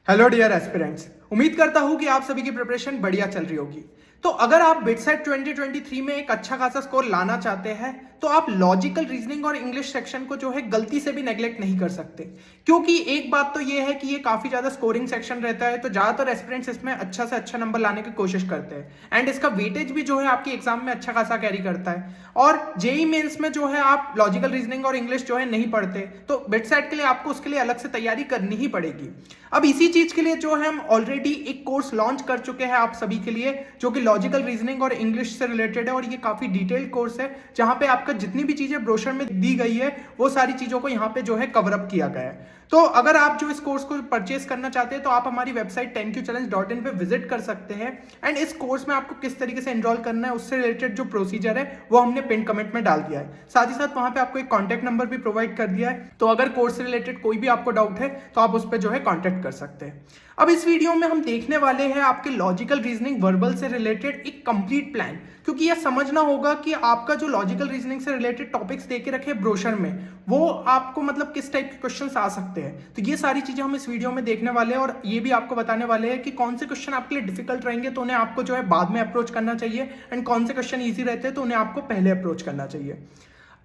Hello dear aspirants, उम्मीद करता हूं कि आप सभी की प्रिपरेशन बढ़िया चल रही होगी। तो अगर आप बिटसेट 2023 में एक अच्छा खासा स्कोर लाना चाहते हैं तो आप लॉजिकल रीजनिंग और इंग्लिश सेक्शन को जो है गलती से भी नेग्लेक्ट नहीं कर सकते, क्योंकि एक बात तो ये है कि ये काफी ज्यादा स्कोरिंग सेक्शन रहता है। तो ज्यादातर एस्पिरेंट्स इसमें अच्छा से अच्छा नंबर लाने की कोशिश करते हैं एंड इसका वेटेज भी जो है आपकी एग्जाम में अच्छा खासा कैरी करता है। और जेई मेंस में जो है आप लॉजिकल रीजनिंग और इंग्लिश जो है नहीं पढ़ते तो बिटसेट के लिए आपको उसके लिए अलग से तैयारी करनी ही पड़ेगी। अब इसी चीज के लिए जो है हम ऑलरेडी एक कोर्स लॉन्च कर चुके हैं आप सभी के लिए, जो कि लॉजिकल रीजनिंग और इंग्लिश से रिलेटेड है। और ये काफी डिटेल्ड कोर्स है जहां पे आपका जितनी भी चीजें ब्रोशर में दी गई है वो सारी चीजों को यहाँ पे जो है कवर अप किया गया है। तो अगर आप जो इस कोर्स को परचेस करना चाहते हैं तो आप हमारी वेबसाइट 10qchallenge.in पे विजिट कर सकते हैं एंड इस कोर्स में आपको किस तरीके से एनरोल करना है उससे रिलेटेड जो प्रोसीजर है वो हमने पिन कमेंट में डाल दिया है। साथ ही साथ वहां पे आपको एक कॉन्टैक्ट नंबर भी प्रोवाइड कर दिया है, तो अगर कोर्स से रिलेटेड कोई भी आपको डाउट है तो आप उस पर जो है कॉन्टैक्ट कर सकते हैं। अब इस वीडियो में हम देखने वाले हैं आपके लॉजिकल रीजनिंग वर्बल से रिलेटेड एक कंप्लीट प्लान, क्योंकि यह समझना होगा कि आपका जो लॉजिकल रीजनिंग से रिलेटेड टॉपिक्स देके रखे ब्रोशर में वो आपको मतलब किस टाइप के क्वेश्चंस आ सकते हैं। तो ये सारी चीजें हम इस वीडियो में देखने वाले हैं और ये भी आपको बताने वाले हैं कि कौन से क्वेश्चन आपके लिए डिफिकल्ट रहेंगे तो उन्हें आपको जो है बाद में अप्रोच करना चाहिए एंड कौन से क्वेश्चन ईजी रहते हैं तो उन्हें आपको पहले अप्रोच करना चाहिए।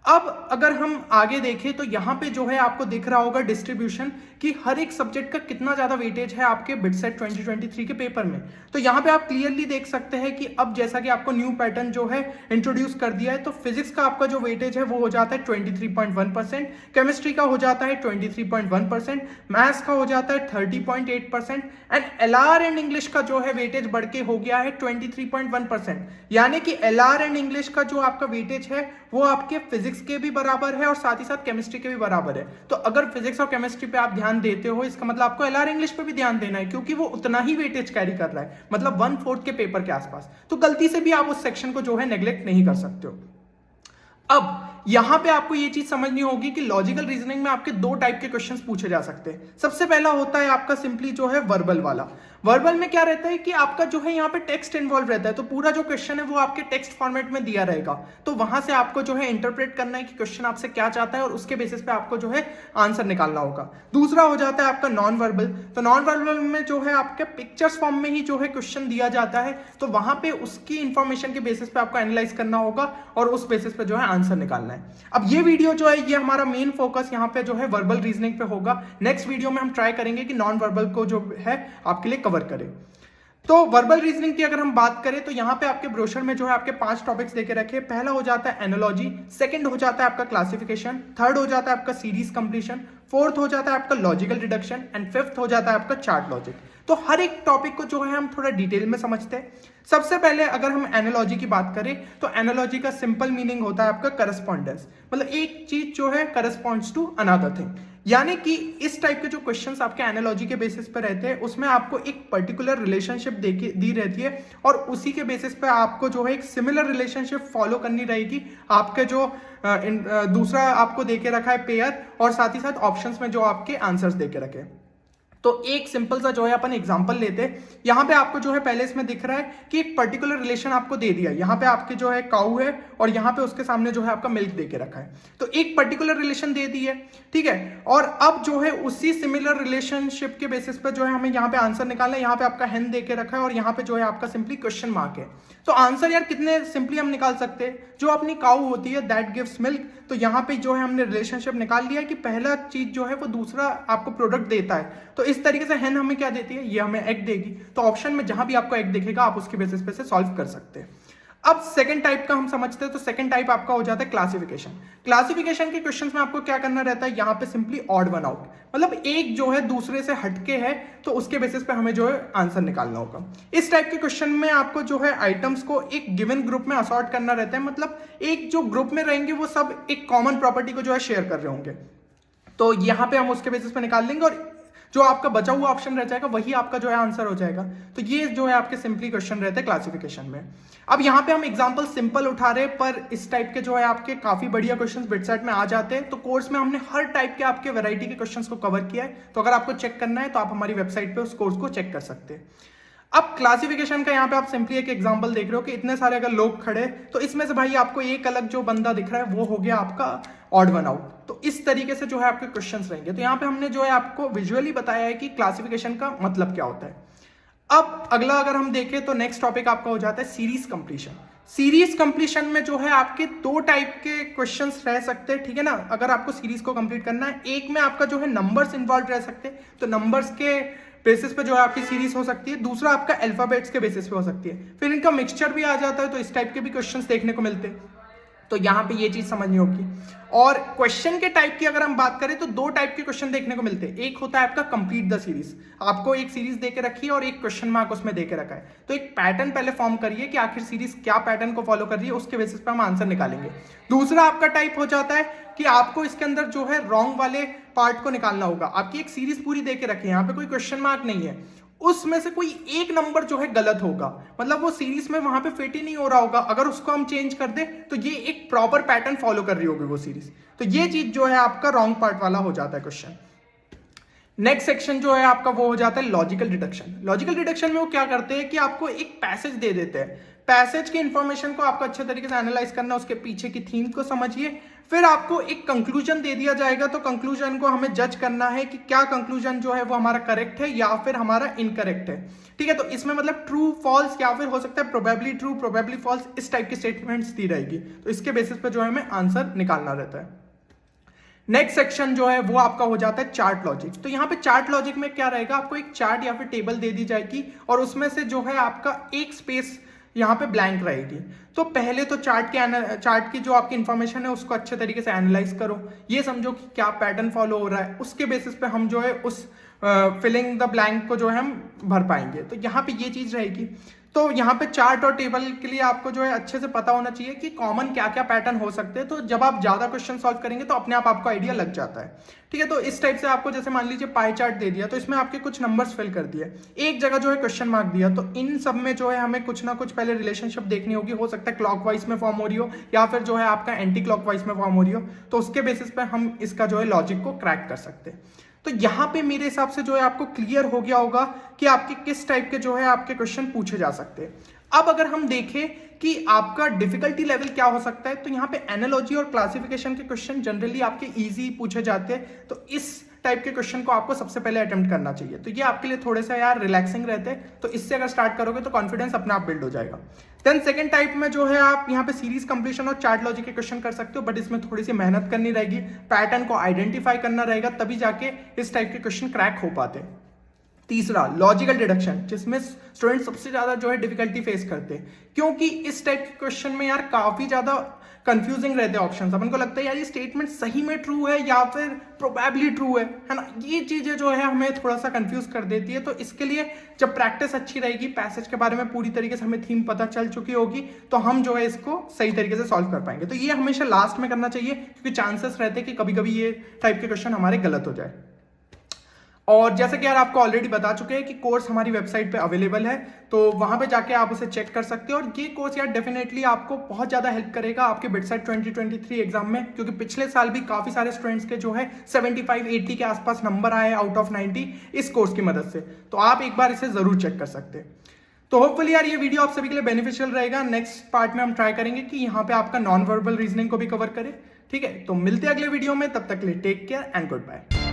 अब अगर हम आगे देखें तो यहाँ पे जो है आपको दिख रहा होगा डिस्ट्रीब्यूशन कि हर एक सब्जेक्ट का कितना ज्यादा वेटेज है आपके बिटसेट 2023 के पेपर में। तो यहाँ पे आप क्लियरली देख सकते हैं कि अब जैसा कि आपको न्यू पैटर्न जो है इंट्रोड्यूस कर दिया है, तो फिजिक्स का आपका जो वेटेज है वो हो जाता है 23.1%, केमिस्ट्री का हो जाता है 23.1%, मैथ्स का हो जाता है 30.8% एंड एलआर एंड इंग्लिश का जो है वेटेज बढ़ के हो गया है 23.1%। यानी कि एलआर एंड इंग्लिश का जो आपका वेटेज है वो आपके फिजिक्स के भी बराबर है और साथ ही साथ केमिस्ट्री के भी बराबर है। तो अगर फिजिक्स और केमिस्ट्री पे आप ध्यान देते हो इसका मतलब आपको एलआर इंग्लिश पे भी ध्यान देना है, क्योंकि वो उतना ही वेटेज कैरी कर रहा है, मतलब 1/4 के पेपर के आसपास। तो गलती से भी आप उस सेक्शन को जो है नेग्लेक्ट नहीं कर सकते हो। अब यहां पे आपको ये चीज समझनी होगी कि लॉजिकल रीजनिंग में आपके दो टाइप के क्वेश्चंस पूछे जा सकते हैं। सबसे पहला होता है आपका सिंपली जो है वर्बल वाला। वर्बल में क्या रहता है कि आपका जो है यहाँ पे टेक्स्ट इन्वॉल्व रहता है, तो पूरा जो क्वेश्चन है वो आपके टेक्स्ट फॉर्मेट में दिया रहेगा। तो वहां से आपको जो है इंटरप्रेट करना है कि क्वेश्चन आपसे क्या चाहता है और उसके बेसिस पे आपको जो है आंसर निकालना होगा। दूसरा हो जाता है आपका नॉन वर्बल। तो नॉन वर्बल में जो है आपके पिक्चर्स फॉर्म में ही जो है क्वेश्चन दिया जाता है, तो वहां पे उसकी इंफॉर्मेशन के बेसिस पे आपको एनालाइज करना होगा और उस बेसिस पे जो है आंसर निकालना है। अब ये वीडियो जो है ये हमारा मेन फोकस यहाँ पे जो है वर्बल रीजनिंग पे होगा। नेक्स्ट वीडियो में हम ट्राई करेंगे कि नॉन वर्बल को जो है आपके लिए कवर करें। तो वर्बल रीजनिंग की अगर हम बात करें तो यहाँ पे आपके ब्रोशर में जो है आपके 5 टॉपिक्स देके रखे। पहला हो जाता है एनालॉजी, सेकंड हो जाता है आपका क्लासिफिकेशन, थर्ड हो जाता है आपका सीरीज कंप्लीशन, फोर्थ हो जाता है आपका लॉजिकल डिडक्शन एंड फिफ्थ हो जाता है आपका चार्ट लॉजिक। तो हर एक टॉपिक को जो है हम थोड़ा डिटेल में समझते हैं। सबसे पहले अगर हम एनालॉजी की बात करें तो एनालॉजी का सिंपल मीनिंग होता है आपका करस्पॉन्डेंस, मतलब एक चीज जो है करस्पॉन्ड्स टू अनदर थिंग। यानी कि इस टाइप के जो क्वेश्चंस आपके एनालॉजी के बेसिस पे रहते हैं उसमें आपको एक पर्टिकुलर रिलेशनशिप दी रहती है और उसी के बेसिस पे आपको जो है एक सिमिलर रिलेशनशिप फॉलो करनी रहेगी। आपके जो दूसरा आपको देके रखा है पेयर और साथ ही साथ ऑप्शंस में जो आपके आंसर्स देके रखे। तो एक सिंपल सा जो है अपन एग्जांपल लेते हैं। यहाँ पे आपको जो है पहले इसमें दिख रहा है कि एक पर्टिकुलर रिलेशन आपको दे दिया है। यहाँ पे आपके जो है काऊ है और यहाँ पे उसके सामने जो है आपका मिल्क दे के रखा है, तो एक पर्टिकुलर रिलेशन दे दी है, ठीक है। और अब जो है उसी सिमिलर रिलेशनशिप के बेसिस पे जो है हमें यहाँ पे आंसर निकालना है। यहाँ पे आपका हेन दे के रखा है और यहाँ पे जो है आपका सिंपली क्वेश्चन मार्क है। तो आंसर यार कितने सिंपली हम निकाल सकते हैं, जो अपनी काऊ होती है दैट गिव्स मिल्क। तो यहाँ पे जो है हमने रिलेशनशिप निकाल लिया है कि पहला चीज जो है वो दूसरा आपको प्रोडक्ट देता है। तो इस तरीके से हेन हमें क्या देती है, ये हमें एग देगी। तो ऑप्शन में जहां भी आपको एग दिखेगा आप उसके बेसिस पे से सॉल्व कर सकते हैं। अब सेकंड टाइप का हम समझते हैं, तो सेकंड टाइप आपका हो जाता है क्लासिफिकेशन। क्लासिफिकेशन के क्वेश्चंस में आपको क्या करना रहता है, यहाँ पे सिंपली ऑड वन आउट, मतलब एक जो है दूसरे से हटके है तो उसके बेसिस पे हमें जो है आंसर निकालना होगा। इस टाइप के क्वेश्चन में आपको जो है आइटम्स को एक गिवन ग्रुप में असॉर्ट करना रहता है, मतलब एक जो ग्रुप में रहेंगे वो सब एक कॉमन प्रॉपर्टी को जो है शेयर कर रहे होंगे। तो यहाँ पे हम उसके बेसिस पे निकाल लेंगे और जो आपका बचा हुआ ऑप्शन रह जाएगा वही आपका जो है आंसर हो जाएगा। तो ये जो है आपके सिंपली क्वेश्चन रहते हैं क्लासिफिकेशन में। अब यहाँ पे हम एग्जांपल सिंपल उठा रहे हैं, पर इस टाइप के जो है आपके काफी बढ़िया क्वेश्चंस बिटसेट में आ जाते हैं। तो कोर्स में हमने हर टाइप के आपके वैरायटी के क्वेश्चंस को कवर किया है। तो अगर आपको चेक करना है तो आप हमारी वेबसाइट पे उस कोर्स को चेक कर सकते हैं। अब क्लासिफिकेशन का यहाँ पे आप सिंपली एक एग्जांपल देख रहे हो कि इतने सारे अगर लोग खड़े, तो इसमें से भाई आपको एक अलग जो बंदा दिख रहा है वो हो गया आपका ऑड वन आउट। तो इस तरीके से जो है आपके क्वेश्चंस रहेंगे। तो यहाँ पे हमने जो है आपको विजुअली बताया है कि क्लासिफिकेशन का मतलब क्या होता है। अब अगला अगर हम देखें तो नेक्स्ट टॉपिक आपका हो जाता है सीरीज कंप्लीशन। सीरीज कंप्लीशन में जो है आपके दो टाइप के क्वेश्चंस रह सकते हैं, ठीक है ना। अगर आपको सीरीज को कंप्लीट करना है, एक में आपका जो है नंबर्स इन्वॉल्व रह सकते हैं, तो नंबर्स के बेसिस पे जो है आपकी सीरीज हो सकती है। दूसरा आपका अल्फाबेट्स के बेसिस पे हो सकती है। फिर इनका मिक्सचर भी आ जाता है, तो इस टाइप के भी क्वेश्चंस देखने को मिलते हैं। तो यहाँ पे ये चीज समझनी होगी। और क्वेश्चन के टाइप की अगर हम बात करें तो दो टाइप के क्वेश्चन देखने को मिलते हैं। एक होता है आपका कंप्लीट द सीरीज, आपको एक सीरीज देके रखी है और एक क्वेश्चन मार्क उसमें देके रखा है, तो एक पैटर्न पहले फॉर्म करिए कि आखिर सीरीज क्या पैटर्न को फॉलो कर रही है, उसके बेसिस पे हम आंसर निकालेंगे। दूसरा आपका टाइप हो जाता है कि आपको इसके अंदर जो है रॉन्ग वाले पार्ट को निकालना होगा। आपकी एक सीरीज पूरी देके रखी है, यहाँ पे कोई क्वेश्चन मार्क नहीं है, उसमें से कोई एक नंबर जो है गलत होगा, मतलब वो सीरीज में वहां पे फिट ही नहीं हो रहा होगा। अगर उसको हम चेंज कर दे तो ये एक प्रॉपर पैटर्न फॉलो कर रही होगी वो सीरीज। तो ये चीज जो है आपका रॉन्ग पार्ट वाला हो जाता है क्वेश्चन। नेक्स्ट सेक्शन जो है आपका वो हो जाता है लॉजिकल डिडक्शन। लॉजिकल डिडक्शन में वो क्या करते हैं कि आपको एक पैसेज दे देते हैं, पैसेज की इंफॉर्मेशन को आपको अच्छे तरीके से एनालाइज करना, उसके पीछे की थीम को समझिए, फिर आपको एक कंक्लूजन दे दिया जाएगा। तो कंक्लूजन को हमें जज करना है कि क्या कंक्लूजन जो है वो हमारा करेक्ट है या फिर हमारा इनकरेक्ट है, ठीक है। तो इसमें मतलब ट्रू फॉल्स या फिर हो सकता है प्रोबेबली ट्रू प्रोबेबली फॉल्स, इस टाइप की स्टेटमेंट्स दी रहेगी। तो इसके बेसिस पे जो है हमें आंसर निकालना रहता है। नेक्स्ट सेक्शन जो है वो आपका हो जाता है चार्ट लॉजिक। तो यहाँ पे चार्ट लॉजिक में क्या रहेगा, आपको एक चार्ट या फिर टेबल दे दी जाएगी और उसमें से जो है आपका एक स्पेस यहाँ पे ब्लैंक रहेगी। तो पहले तो चार्ट की जो आपकी इंफॉर्मेशन है उसको अच्छे तरीके से एनालाइज करो, ये समझो कि क्या पैटर्न फॉलो हो रहा है, उसके बेसिस पे हम जो है उस फिलिंग द ब्लैंक को जो है हम भर पाएंगे। तो यहाँ पे ये चीज रहेगी। तो यहाँ पे चार्ट और टेबल के लिए आपको जो है अच्छे से पता होना चाहिए कि कॉमन क्या क्या पैटर्न हो सकते हैं। तो जब आप ज्यादा क्वेश्चन सॉल्व करेंगे तो अपने आप आपको आइडिया लग जाता है, ठीक है। तो इस टाइप से आपको जैसे मान लीजिए पाई चार्ट दे दिया, तो इसमें आपके कुछ नंबर्स फिल कर दिए, एक जगह जो है क्वेश्चन मार्क दिया, तो इन सब में जो है हमें कुछ ना कुछ पहले रिलेशनशिप देखनी होगी। हो सकता है क्लॉकवाइज में फॉर्म हो रही हो या फिर जो है आपका एंटी क्लॉकवाइज में फॉर्म हो रही हो, तो उसके बेसिस पे हम इसका जो है लॉजिक को क्रैक कर सकते हैं। तो यहाँ पे मेरे हिसाब से जो है आपको क्लियर हो गया होगा कि आपके किस टाइप के जो है आपके क्वेश्चन पूछे जा सकते हैं। अब अगर हम देखें कि आपका डिफिकल्टी लेवल क्या हो सकता है, तो यहाँ पे एनालॉजी और क्लासिफिकेशन के क्वेश्चन जनरली आपके इजी पूछे जाते हैं। तो इस टाइप के क्वेश्चन को आपको सबसे पहले अटेम्प्ट करना चाहिए। तो ये आपके लिए थोड़े से यार रिलैक्सिंग रहते हैं, तो इससे अगर स्टार्ट करोगे तो कॉन्फिडेंस अपने आप बिल्ड हो जाएगा। देन सेकंड टाइप में जो है आप यहाँ पे सीरीज कंप्लीशन और चार्ट लॉजिक के क्वेश्चन कर सकते हो, बट इसमें थोड़ी सी मेहनत करनी रहेगी, पैटर्न को आइडेंटिफाई करना रहेगा, तभी जाके इस टाइप के क्वेश्चन क्रैक हो पाते हैं। तीसरा लॉजिकल डिडक्शन, जिसमें स्टूडेंट सबसे ज्यादा जो है डिफिकल्टी फेस करते हैं, क्योंकि इस टाइप के क्वेश्चन में यार काफी ज्यादा कंफ्यूजिंग रहते हैं ऑप्शंस। अपन को लगता है यार ये स्टेटमेंट सही में ट्रू है या फिर प्रोबेबली ट्रू है ना। ये चीजें जो है हमें थोड़ा सा कंफ्यूज कर देती है। तो इसके लिए जब प्रैक्टिस अच्छी रहेगी, पैसेज के बारे में पूरी तरीके से हमें थीम पता चल चुकी होगी, तो हम जो है इसको सही तरीके से सॉल्व कर पाएंगे। तो ये हमेशा लास्ट में करना चाहिए, क्योंकि चांसेस रहते हैं कि कभी कभी ये टाइप के क्वेश्चन हमारे गलत हो जाए। और जैसे कि यार आपको ऑलरेडी बता चुके हैं कि कोर्स हमारी वेबसाइट पे अवेलेबल है, तो वहां पे जाके आप उसे चेक कर सकते हो। और ये कोर्स यार डेफिनेटली आपको बहुत ज़्यादा हेल्प करेगा आपके बिटसेट 2023 एग्जाम में, क्योंकि पिछले साल भी काफ़ी सारे स्टूडेंट्स के जो है 75-80 के आसपास नंबर आए आउट ऑफ 90 इस कोर्स की मदद से। तो आप एक बार इसे ज़रूर चेक कर सकते हैं। तो होपफुली यार ये वीडियो आप सभी के लिए बेनिफिशियल रहेगा। नेक्स्ट पार्ट में हम ट्राई करेंगे कि यहाँ पे आपका नॉन वर्बल रीजनिंग को भी कवर करें, ठीक है। तो मिलते हैं अगले वीडियो में, तब तक के लिए take care and good bye.